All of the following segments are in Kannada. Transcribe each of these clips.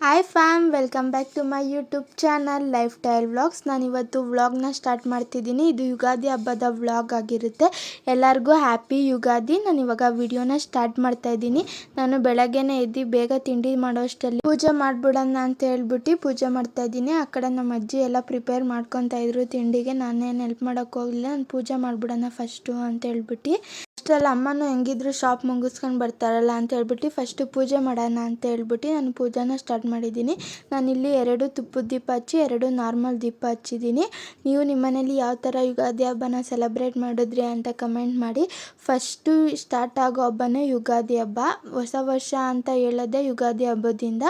Hi fam, welcome back to my YouTube channel lifestyle vlogs. ನಾನಿವತ್ತು ವ್ಲಾಗ್ನ ಸ್ಟಾರ್ಟ್ ಮಾಡ್ತಿದ್ದೀನಿ. ಇದು ಯುಗಾದಿ ಹಬ್ಬದ ವ್ಲಾಗ್ ಆಗಿರುತ್ತೆ. ಎಲ್ಲರಿಗೂ ಹ್ಯಾಪಿ ಯುಗಾದಿ. ನಾನು ಇವಾಗ ವಿಡಿಯೋನ ಸ್ಟಾರ್ಟ್ ಮಾಡ್ತಾ ಇದ್ದೀನಿ. ನಾನು ಬೆಳಗ್ಗೆನೇ ಎದ್ದು ಬೇಗ ತಿಂಡಿ ಮಾಡೋಷ್ಟರಲ್ಲಿ ಪೂಜೆ ಮಾಡಿಬಿಡೋಣ ಅಂತ ಹೇಳ್ಬಿಟ್ಟು ಪೂಜೆ ಮಾಡ್ತಾ ಇದ್ದೀನಿ. ಆ ಕಡೆ ನಮ್ಮ ಅಜ್ಜಿ ಎಲ್ಲ ಪ್ರಿಪೇರ್ ಮಾಡ್ಕೊತಾ ಇದ್ರು ತಿಂಡಿಗೆ. ನಾನೇನು ಹೆಲ್ಪ್ ಮಾಡೋಕ್ಕೆ ಹೋಗಲಿಲ್ಲ. ನಾನು ಪೂಜೆ ಮಾಡಿಬಿಡೋಣ ಫಸ್ಟು ಅಂತ ಹೇಳ್ಬಿಟ್ಟು. ಅಷ್ಟರಲ್ಲಿ ಅಮ್ಮನೂ ಹೆಂಗಿದ್ರು ಶಾಪ್ ಮುಗಿಸ್ಕೊಂಡು ಬರ್ತಾರಲ್ಲ ಅಂತ ಹೇಳ್ಬಿಟ್ಟು ಫಸ್ಟು ಪೂಜೆ ಮಾಡೋಣ ಅಂತ ಹೇಳ್ಬಿಟ್ಟು ನಾನು ಪೂಜೆನ ಸ್ಟಾರ್ಟ್ ಮಾಡಿದ್ದೀನಿ. ನಾನಿಲ್ಲಿ 2 ತುಪ್ಪದ ದೀಪ ಹಚ್ಚಿ 2 ನಾರ್ಮಲ್ ದೀಪ ಹಚ್ಚಿದ್ದೀನಿ. ನೀವು ನಿಮ್ಮ ಮನೇಲಿ ಯಾವ ಥರ ಯುಗಾದಿ ಹಬ್ಬನ ಸೆಲೆಬ್ರೇಟ್ ಮಾಡಿದ್ರಿ ಅಂತ ಕಮೆಂಟ್ ಮಾಡಿ. ಫಸ್ಟು ಸ್ಟಾರ್ಟ್ ಆಗೋ ಹಬ್ಬನೇ ಯುಗಾದಿ ಹಬ್ಬ. ಹೊಸ ವರ್ಷ ಅಂತ ಹೇಳೋದೇ ಯುಗಾದಿ ಹಬ್ಬದಿಂದ.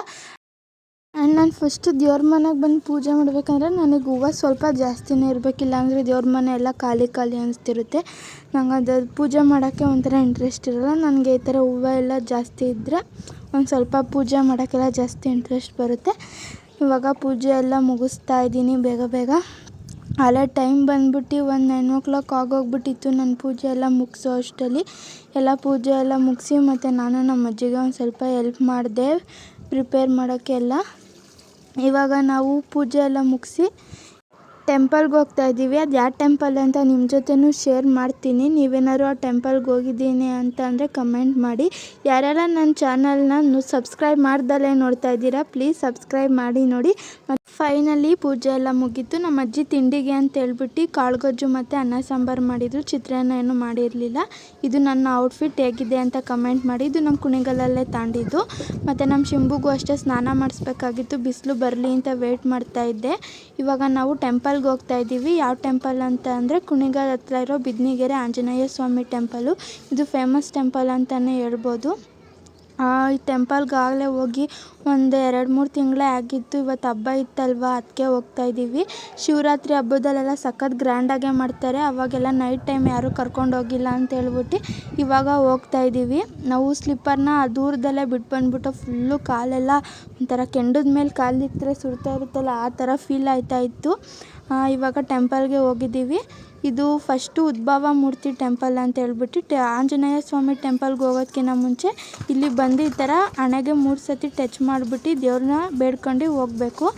ಆ್ಯಂಡ್ ನಾನು ಫಸ್ಟು ದೇವ್ರ ಮನೆಗೆ ಬಂದು ಪೂಜೆ ಮಾಡಬೇಕಂದ್ರೆ ನನಗೆ ಹೂವು ಸ್ವಲ್ಪ ಜಾಸ್ತಿನೇ ಇರಬೇಕಿಲ್ಲ ಅಂದರೆ ದೇವ್ರ ಮನೆ ಎಲ್ಲ ಖಾಲಿ ಖಾಲಿ ಅನಿಸ್ತಿರುತ್ತೆ. ನಂಗೆ ಅದು ಪೂಜೆ ಮಾಡೋಕ್ಕೆ ಒಂಥರ ಇಂಟ್ರೆಸ್ಟ್ ಇರೋಲ್ಲ. ನನಗೆ ಈ ಥರ ಹೂವು ಎಲ್ಲ ಜಾಸ್ತಿ ಇದ್ದರೆ ಒಂದು ಸ್ವಲ್ಪ ಪೂಜೆ ಮಾಡೋಕ್ಕೆಲ್ಲ ಜಾಸ್ತಿ ಇಂಟ್ರೆಸ್ಟ್ ಬರುತ್ತೆ. ಇವಾಗ ಪೂಜೆ ಎಲ್ಲ ಮುಗಿಸ್ತಾ ಇದ್ದೀನಿ ಬೇಗ ಬೇಗ. ಅಲ್ಲೇ ಟೈಮ್ ಬಂದ್ಬಿಟ್ಟು ಒಂದು 9 o'clock ಆಗೋಗ್ಬಿಟ್ಟಿತ್ತು. ನನ್ನ ಪೂಜೆ ಎಲ್ಲ ಮುಗಿಸೋ ಅಷ್ಟರಲ್ಲಿ ಎಲ್ಲ ಪೂಜೆ ಎಲ್ಲ ಮುಗಿಸಿ ಮತ್ತು ನಾನು ನಮ್ಮ ಅಜ್ಜಿಗೆ ಒಂದು ಸ್ವಲ್ಪ ಹೆಲ್ಪ್ ಮಾಡಿದೆ ಪ್ರಿಪೇರ್ ಮಾಡೋಕ್ಕೆಲ್ಲ. ಇವಾಗ ನಾವು ಪೂಜೆ ಎಲ್ಲ ಮುಗಿಸಿ ಟೆಂಪಲ್ಗೆ ಹೋಗ್ತಾ ಇದ್ದೀವಿ. ಅದು ಯಾವ ಟೆಂಪಲ್ ಅಂತ ನಿಮ್ಮ ಜೊತೆನೂ ಶೇರ್ ಮಾಡ್ತೀನಿ. ನೀವೇನಾದ್ರು ಆ ಟೆಂಪಲ್ಗೆ ಹೋಗಿದ್ದೀನಿ ಅಂತ ಅಂದರೆ ಕಮೆಂಟ್ ಮಾಡಿ. ಯಾರೆಲ್ಲ ನನ್ನ ಚಾನಲ್ನ ಸಬ್ಸ್ಕ್ರೈಬ್ ಮಾಡ್ದಲೇ ನೋಡ್ತಾ ಇದ್ದೀರಾ, ಪ್ಲೀಸ್ ಸಬ್ಸ್ಕ್ರೈಬ್ ಮಾಡಿ ನೋಡಿ. ಮತ್ತು ಫೈನಲಿ ಪೂಜೆ ಎಲ್ಲ ಮುಗೀತು. ನಮ್ಮ ಅಜ್ಜಿ ತಿಂಡಿಗೆ ಅಂತ ಹೇಳ್ಬಿಟ್ಟು ಕಾಳುಗೊಜ್ಜು ಮತ್ತು ಅನ್ನ ಸಾಂಬಾರು ಮಾಡಿದರು. ಚಿತ್ರಾನ್ನ ಏನೂ ಮಾಡಿರಲಿಲ್ಲ. ಇದು ನನ್ನ ಔಟ್ಫಿಟ್ ಹೇಗಿದೆ ಅಂತ ಕಮೆಂಟ್ ಮಾಡಿ. ಇದು ನಮ್ಮ ಕುಣಿಗಲಲ್ಲೇ ತಾಂಡಿದ್ದು. ಮತ್ತು ನಮ್ಮ ಶಿಂಬುಗೂ ಅಷ್ಟೇ ಸ್ನಾನ ಮಾಡಿಸ್ಬೇಕಾಗಿತ್ತು. ಬಿಸಿಲು ಬರಲಿ ಅಂತ ವೆಯ್ಟ್ ಮಾಡ್ತಾಯಿದ್ದೆ. ಇವಾಗ ನಾವು ಟೆಂಪಲ್ಗೆ ಹೋಗ್ತಾ ಇದ್ದೀವಿ. ಯಾವ ಟೆಂಪಲ್ ಅಂತ ಅಂದರೆ ಕುಣಿಗಲ್ ಹತ್ರ ಇರೋ ಬಿದ್ನಿಗೆರೆ ಆಂಜನೇಯ ಸ್ವಾಮಿ ಟೆಂಪಲು. ಇದು ಫೇಮಸ್ ಟೆಂಪಲ್ ಅಂತಲೇ ಹೇಳ್ಬೋದು. ಈ ಟೆಂಪಲ್ಗಾಗಲೇ ಹೋಗಿ ಒಂದು 2-3 ತಿಂಗಳೇ ಆಗಿತ್ತು. ಇವತ್ತು ಹಬ್ಬ ಇತ್ತಲ್ವ, ಅದಕ್ಕೆ ಹೋಗ್ತಾ ಇದ್ದೀವಿ. ಶಿವರಾತ್ರಿ ಹಬ್ಬದಲ್ಲೆಲ್ಲ ಸಖತ್ ಗ್ರ್ಯಾಂಡಾಗೆ ಮಾಡ್ತಾರೆ. ಅವಾಗೆಲ್ಲ ನೈಟ್ ಟೈಮ್ ಯಾರೂ ಕರ್ಕೊಂಡು ಹೋಗಿಲ್ಲ ಅಂತ ಹೇಳ್ಬಿಟ್ಟು ಇವಾಗ ಹೋಗ್ತಾ ಇದ್ದೀವಿ. ನಾವು ಸ್ಲಿಪ್ಪರ್ನ ದೂರದಲ್ಲೇ ಬಿಟ್ಟು ಬಂದ್ಬಿಟ್ಟು ಫುಲ್ಲು ಕಾಲೆಲ್ಲ ಒಂಥರ ಕೆಂಡದ ಮೇಲೆ ಕಾಲಿಟ್ಟರೆ ಸುಡ್ತಾ ಇರುತ್ತಲ್ಲ ಆ ಥರ ಫೀಲ್ ಆಯ್ತಾ ಇತ್ತು. ಇವಾಗ ಟೆಂಪಲ್ಗೆ ಹೋಗಿದ್ದೀವಿ. ಇದು ಫಸ್ಟು ಉದ್ಭವ ಮೂರ್ತಿ ಟೆಂಪಲ್ ಅಂತ ಹೇಳ್ಬಿಟ್ಟು ಆಂಜನೇಯ ಸ್ವಾಮಿ ಟೆಂಪಲ್ಗೆ ಹೋಗೋದಕ್ಕಿಂತ ಮುಂಚೆ ಇಲ್ಲಿ ಬಂದು ಈ ಥರ ಹಣೆಗೆ 3 ಸತಿ ಟಚ್ ಮಾಡಿಬಿಟ್ಟು ದೇವ್ರನ್ನ ಬೇಡ್ಕೊಂಡು ಹೋಗಬೇಕು.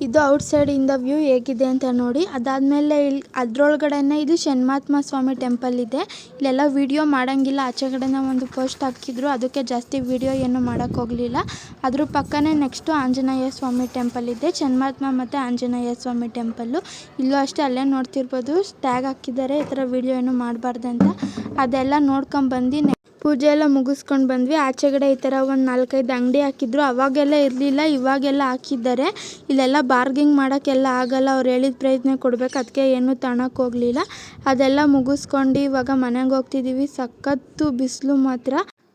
ಇದು ಔಟ್ಸೈಡಿಂದ ವ್ಯೂ ಹೇಗಿದೆ ಅಂತ ನೋಡಿ. ಅದಾದಮೇಲೆ ಇಲ್ಲಿ ಅದರೊಳಗಡೆನೇ ಇದು ಶನ್ಮಾತ್ಮ ಸ್ವಾಮಿ ಟೆಂಪಲ್ ಇದೆ. ಇಲ್ಲೆಲ್ಲ ವೀಡಿಯೋ ಮಾಡೋಂಗಿಲ್ಲ. ಆಚೆ ಕಡೆನೇ ಒಂದು ಪೋಸ್ಟ್ ಹಾಕಿದ್ರು, ಅದಕ್ಕೆ ಜಾಸ್ತಿ ವೀಡಿಯೋ ಏನು ಮಾಡೋಕ್ಕೆ ಹೋಗಲಿಲ್ಲ. ಅದ್ರ ಪಕ್ಕನೇ ನೆಕ್ಸ್ಟು ಆಂಜನೇಯ ಸ್ವಾಮಿ ಟೆಂಪಲ್ ಇದೆ. ಶನ್ಮಾತ್ಮ ಮತ್ತು ಆಂಜನೇಯ ಸ್ವಾಮಿ ಟೆಂಪಲ್ಲು ಇಲ್ಲೂ ಅಷ್ಟೇ. ಅಲ್ಲೇ ನೋಡ್ತಿರ್ಬೋದು ಟ್ಯಾಗ್ ಹಾಕಿದ್ದಾರೆ ಈ ಥರ ವೀಡಿಯೋ ಏನು ಮಾಡಬಾರ್ದಂತ. ಅದೆಲ್ಲ ನೋಡ್ಕೊಂಬಂದು ಪೂಜೆ ಎಲ್ಲ ಮುಗಿಸ್ಕೊಂಡು ಬಂದ್ವಿ. ಆಚೆಗಡೆ ಈ ಥರ ಒಂದು 4-5 ಅಂಗಡಿ ಹಾಕಿದ್ರು. ಅವಾಗೆಲ್ಲ ಇರಲಿಲ್ಲ, ಇವಾಗೆಲ್ಲ ಹಾಕಿದ್ದಾರೆ. ಇಲ್ಲೆಲ್ಲ ಬಾರ್ಗಿಂಗ್ ಮಾಡೋಕ್ಕೆಲ್ಲ ಆಗಲ್ಲ. ಅವ್ರು ಹೇಳಿದ ಪ್ರಯತ್ನ ಕೊಡಬೇಕು, ಅದಕ್ಕೆ ಏನೂ ತಗೊಳಕ್ಕೆ ಹೋಗಲಿಲ್ಲ. ಅದೆಲ್ಲ ಮುಗಿಸ್ಕೊಂಡು ಇವಾಗ ಮನೆಗೆ ಹೋಗ್ತಿದ್ದೀವಿ. ಸಖತ್ತು ಬಿಸಿಲು ಮಾತ್ರ.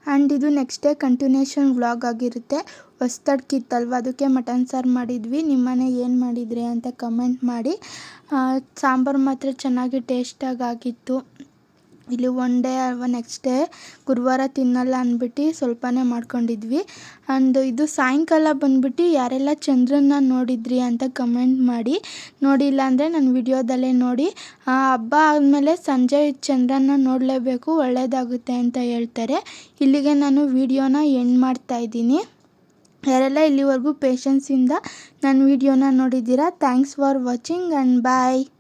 ಆ್ಯಂಡ್ ಇದು ನೆಕ್ಸ್ಟ್ ಡೇ ಕಂಟಿನ್ಯೂಷನ್ ವ್ಲಾಗ್ ಆಗಿರುತ್ತೆ. ಹೊಸ್ತಡ್ಕಿತ್ತಲ್ವ, ಅದಕ್ಕೆ ಮಟನ್ ಸಾರು ಮಾಡಿದ್ವಿ. ನಿಮ್ಮನೆ ಏನು ಮಾಡಿದ್ರಿ ಅಂತ ಕಮೆಂಟ್ ಮಾಡಿ. ಸಾಂಬಾರು ಮಾತ್ರ ಚೆನ್ನಾಗಿ ಟೇಸ್ಟಾಗಿ ಆಗಿತ್ತು. ಇಲ್ಲಿ ಒನ್ ಡೇ ನೆಕ್ಸ್ಟ್ ಡೇ ಗುರುವಾರ ತಿನ್ನಲ್ಲ ಅಂದ್ಬಿಟ್ಟು ಸ್ವಲ್ಪನೇ ಮಾಡ್ಕೊಂಡಿದ್ವಿ. ಆ್ಯಂಡ್ ಇದು ಸಾಯಂಕಾಲ ಬಂದ್ಬಿಟ್ಟು ಯಾರೆಲ್ಲ ಚಂದ್ರನ್ನ ನೋಡಿದ್ರಿ ಅಂತ ಕಮೆಂಟ್ ಮಾಡಿ. ನೋಡಿಲ್ಲ ಅಂದರೆ ನನ್ನ ವಿಡಿಯೋದಲ್ಲೇ ನೋಡಿ. ಹಬ್ಬ ಆದಮೇಲೆ ಸಂಜೆ ಚಂದ್ರನ್ನ ನೋಡಲೇಬೇಕು, ಒಳ್ಳೆಯದಾಗುತ್ತೆ ಅಂತ ಹೇಳ್ತಾರೆ. ಇಲ್ಲಿಗೆ ನಾನು ವಿಡಿಯೋನ ಎಂಡ್ ಮಾಡ್ತಾಯಿದ್ದೀನಿ. ಯಾರೆಲ್ಲ ಇಲ್ಲಿವರೆಗೂ ಪೇಷನ್ಸಿಂದ ನನ್ನ ವಿಡಿಯೋನ ನೋಡಿದ್ದೀರಾ, thanks for watching and bye.